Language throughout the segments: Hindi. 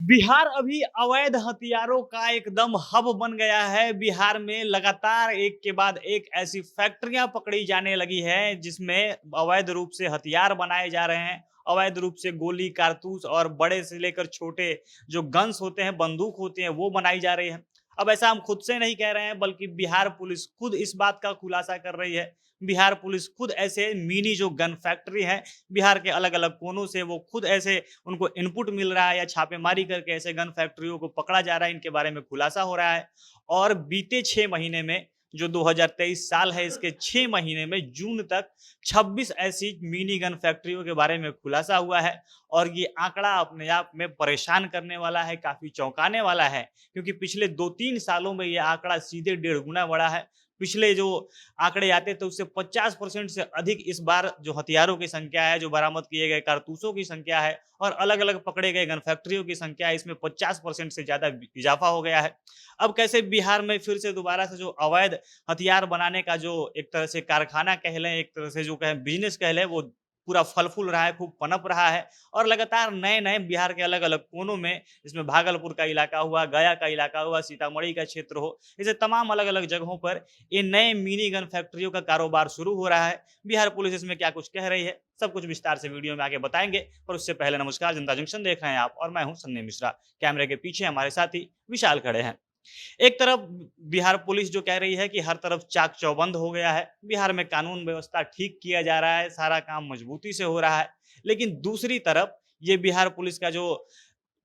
बिहार अभी अवैध हथियारों का एकदम हब बन गया है। बिहार में लगातार एक के बाद एक ऐसी फैक्ट्रियां पकड़ी जाने लगी है जिसमें अवैध रूप से हथियार बनाए जा रहे हैं। अवैध रूप से गोली, कारतूस और बड़े से लेकर छोटे जो गन्स होते हैं, बंदूक होती हैं, वो बनाई जा रही है। अब ऐसा हम खुद से नहीं कह रहे हैं, बल्कि बिहार पुलिस खुद इस बात का खुलासा कर रही है। बिहार पुलिस खुद ऐसे मिनी जो गन फैक्ट्री है, बिहार के अलग-अलग कोनों से वो खुद ऐसे उनको इनपुट मिल रहा है या छापेमारी करके ऐसे गन फैक्ट्रियों को पकड़ा जा रहा है, इनके बारे में खुलासा हो रहा है। और बीते 6 महीने में जो 2023 साल है, इसके 6 महीने में जून तक 26 ऐसी मिनी गन फैक्ट्रियों के बारे में खुलासा हुआ है। और ये आंकड़ा अपने आप में परेशान करने वाला है, काफ़ी चौंकाने वाला है, क्योंकि पिछले 2-3 सालों में ये आंकड़ा सीधे डेढ़ गुना बढ़ा है। पिछले जो आंकड़े आते थे उससे 50% से अधिक इस बार जो हथियारों की संख्या है, जो बरामद किए गए कारतूसों की संख्या है और अलग-अलग पकड़े गए गन फैक्ट्रियों की संख्या है, इसमें 50% से ज़्यादा इजाफा हो गया है। अब कैसे बिहार में फिर से दोबारा से जो अवैध हथियार बनाने का जो एक तरह से कारखाना कह लें, एक तरह से जो कहें बिज़नेस कह लें, वो पूरा फल-फूल रहा है, खूब पनप रहा है और लगातार नए-नए बिहार के अलग-अलग कोनों में, इसमें भागलपुर का इलाका हुआ, गया का इलाका हुआ, सीतामढ़ी का क्षेत्र हो, ऐसे तमाम अलग-अलग जगहों पर ये नए मिनी गन फैक्ट्रियों का कारोबार शुरू हो रहा है। बिहार पुलिस इसमें क्या कुछ कह रही है, सब कुछ विस्तार से वीडियो में आगे बताएँगे। पर उससे पहले नमस्कार, जनता जंक्शन देख रहे हैं आप और मैं हूँ सन्नी मिश्रा। कैमरे के पीछे हमारे साथी विशाल खड़े हैं। एक तरफ बिहार पुलिस जो कह रही है कि हर तरफ चाक चौबंद हो गया है, बिहार में कानून व्यवस्था ठीक किया जा रहा है, सारा काम मजबूती से हो रहा है। लेकिन दूसरी तरफ ये बिहार पुलिस का जो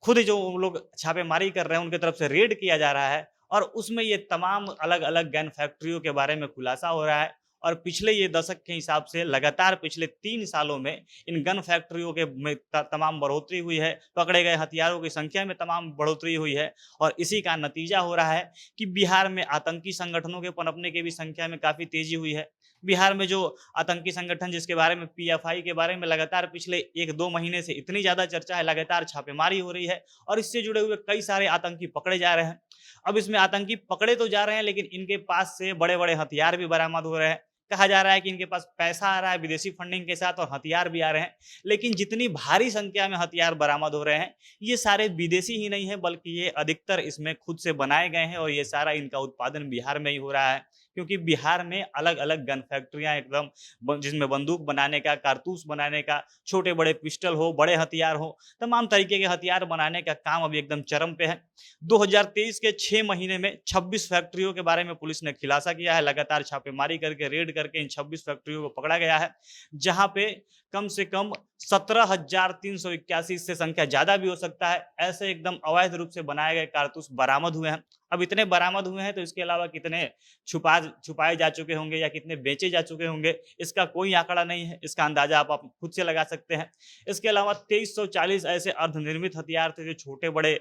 खुद जो लोग छापेमारी कर रहे हैं, उनकी तरफ से रेड किया जा रहा है और उसमें ये तमाम अलग-अलग गन फैक्ट्रियों के बारे में खुलासा हो रहा है। और पिछले ये दशक के हिसाब से लगातार पिछले 3 सालों में इन गन फैक्ट्रियों के में तमाम बढ़ोतरी हुई है, पकड़े गए हथियारों की संख्या में तमाम बढ़ोतरी हुई है और इसी का नतीजा हो रहा है कि बिहार में आतंकी संगठनों के पनपने की भी संख्या में काफ़ी तेज़ी हुई है। बिहार में जो आतंकी संगठन जिसके बारे में पीएफआई के बारे में लगातार पिछले 1-2 महीने से इतनी ज़्यादा चर्चा है, लगातार छापेमारी हो रही है और इससे जुड़े हुए कई सारे आतंकी पकड़े जा रहे हैं। अब इसमें आतंकी पकड़े तो जा रहे हैं, लेकिन इनके पास से बड़े-बड़े हथियार भी बरामद हो रहे हैं। कहा जा रहा है कि इनके पास पैसा आ रहा है विदेशी फंडिंग के साथ और हथियार भी आ रहे हैं। लेकिन जितनी भारी संख्या में हथियार बरामद हो रहे हैं, ये सारे विदेशी ही नहीं है, बल्कि ये अधिकतर इसमें खुद से बनाए गए हैं और ये सारा इनका उत्पादन बिहार में ही हो रहा है। क्योंकि बिहार में अलग-अलग गन फैक्ट्रियाँ एकदम जिसमें बंदूक बनाने का, कारतूस बनाने का, छोटे-बड़े पिस्टल हो, बड़े हथियार हो, तमाम तरीके के हथियार बनाने का काम अभी एकदम चरम पे है। 2023 के 6 महीने में 26 फैक्ट्रियों के बारे में पुलिस ने खुलासा किया है। लगातार छापेमारी करके, रेड करके इन 26 फैक्ट्रियों को पकड़ा गया है, जहाँ पे कम से कम 17,381, इससे संख्या ज़्यादा भी हो सकता है, ऐसे एकदम अवैध रूप से बनाए गए कारतूस बरामद हुए हैं। अब इतने बरामद हुए हैं तो इसके अलावा कितने छुपाए जा चुके होंगे या कितने बेचे जा चुके होंगे, इसका कोई आंकड़ा नहीं है। इसका अंदाज़ा आप खुद से लगा सकते हैं। इसके अलावा 2340 ऐसे अर्धनिर्मित हथियार थे, जो छोटे-बड़े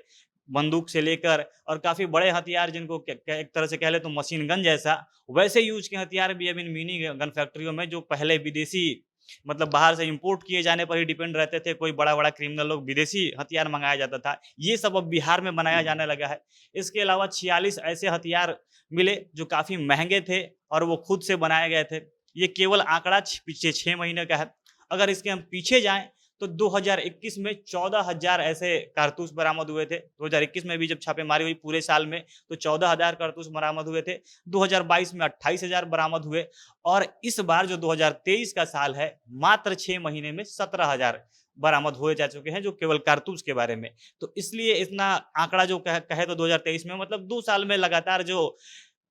बंदूक से लेकर और काफ़ी बड़े हथियार, जिनको एक तरह से कह लें तो मशीन गन जैसा, वैसे यूज़ के हथियार भी अब इन मिनी गन फैक्ट्रियों में, जो पहले विदेशी मतलब बाहर से इंपोर्ट किए जाने पर ही डिपेंड रहते थे, कोई बड़ा-बड़ा क्रिमिनल लोग विदेशी हथियार मँगाया जाता था, ये सब अब बिहार में बनाया जाने लगा है। इसके अलावा 46 ऐसे हथियार मिले जो काफ़ी महँगे थे और वो खुद से बनाए गए थे। ये केवल आंकड़ा पिछले 6 महीने का है। अगर इसके हम पीछे जाएँ तो 2021 में 14,000 ऐसे कारतूस बरामद हुए थे। 2021 में भी जब छापेमारी हुई पूरे साल में, तो 14,000 कारतूस बरामद हुए थे। 2022 में 28,000 बरामद हुए और इस बार जो 2023 का साल है, मात्र 6 महीने में 17,000 बरामद हुए जा चुके हैं, जो केवल कारतूस के बारे में। तो इसलिए इतना आंकड़ा जो कहे तो 2023 में, मतलब 2 साल में लगातार जो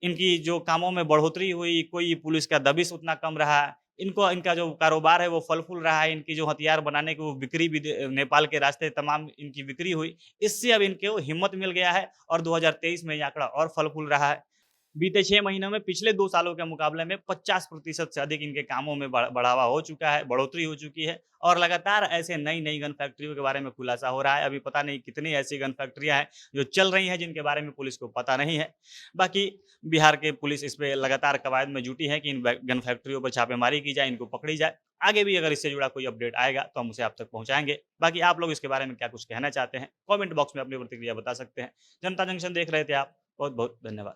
इनकी जो कामों में बढ़ोतरी हुई, कोई पुलिस का दबिश उतना कम रहा, इनको इनका जो कारोबार है वो फल-फूल रहा है, इनकी जो हथियार बनाने की वो बिक्री भी नेपाल के रास्ते तमाम इनकी बिक्री हुई। इससे अब इनको हिम्मत मिल गया है और 2023 में ये आंकड़ा और फल-फूल रहा है। बीते 6 महीनों में पिछले 2 सालों के मुकाबले में 50% से अधिक इनके कामों में बढ़ावा हो चुका है, बढ़ोतरी हो चुकी है और लगातार ऐसे नई-नई गन फैक्ट्रियों के बारे में खुलासा हो रहा है। अभी पता नहीं कितनी ऐसी गन फैक्ट्रियाँ हैं जो चल रही हैं, जिनके बारे में पुलिस को पता नहीं है। बाकी बिहार के पुलिस इस पे लगातार कवायद में जुटी है कि इन गन फैक्ट्रियों पर छापेमारी की जाए, इनको पकड़ी जाए। आगे भी अगर इससे जुड़ा कोई अपडेट आएगा तो हम उसे आप तक पहुँचाएँगे। बाकी आप लोग इसके बारे में क्या कुछ कहना चाहते हैं? कमेंट बॉक्स में अपनी प्रतिक्रिया बता सकते हैं। जनता जंक्शन देख रहे थे आप, बहुत-बहुत धन्यवाद।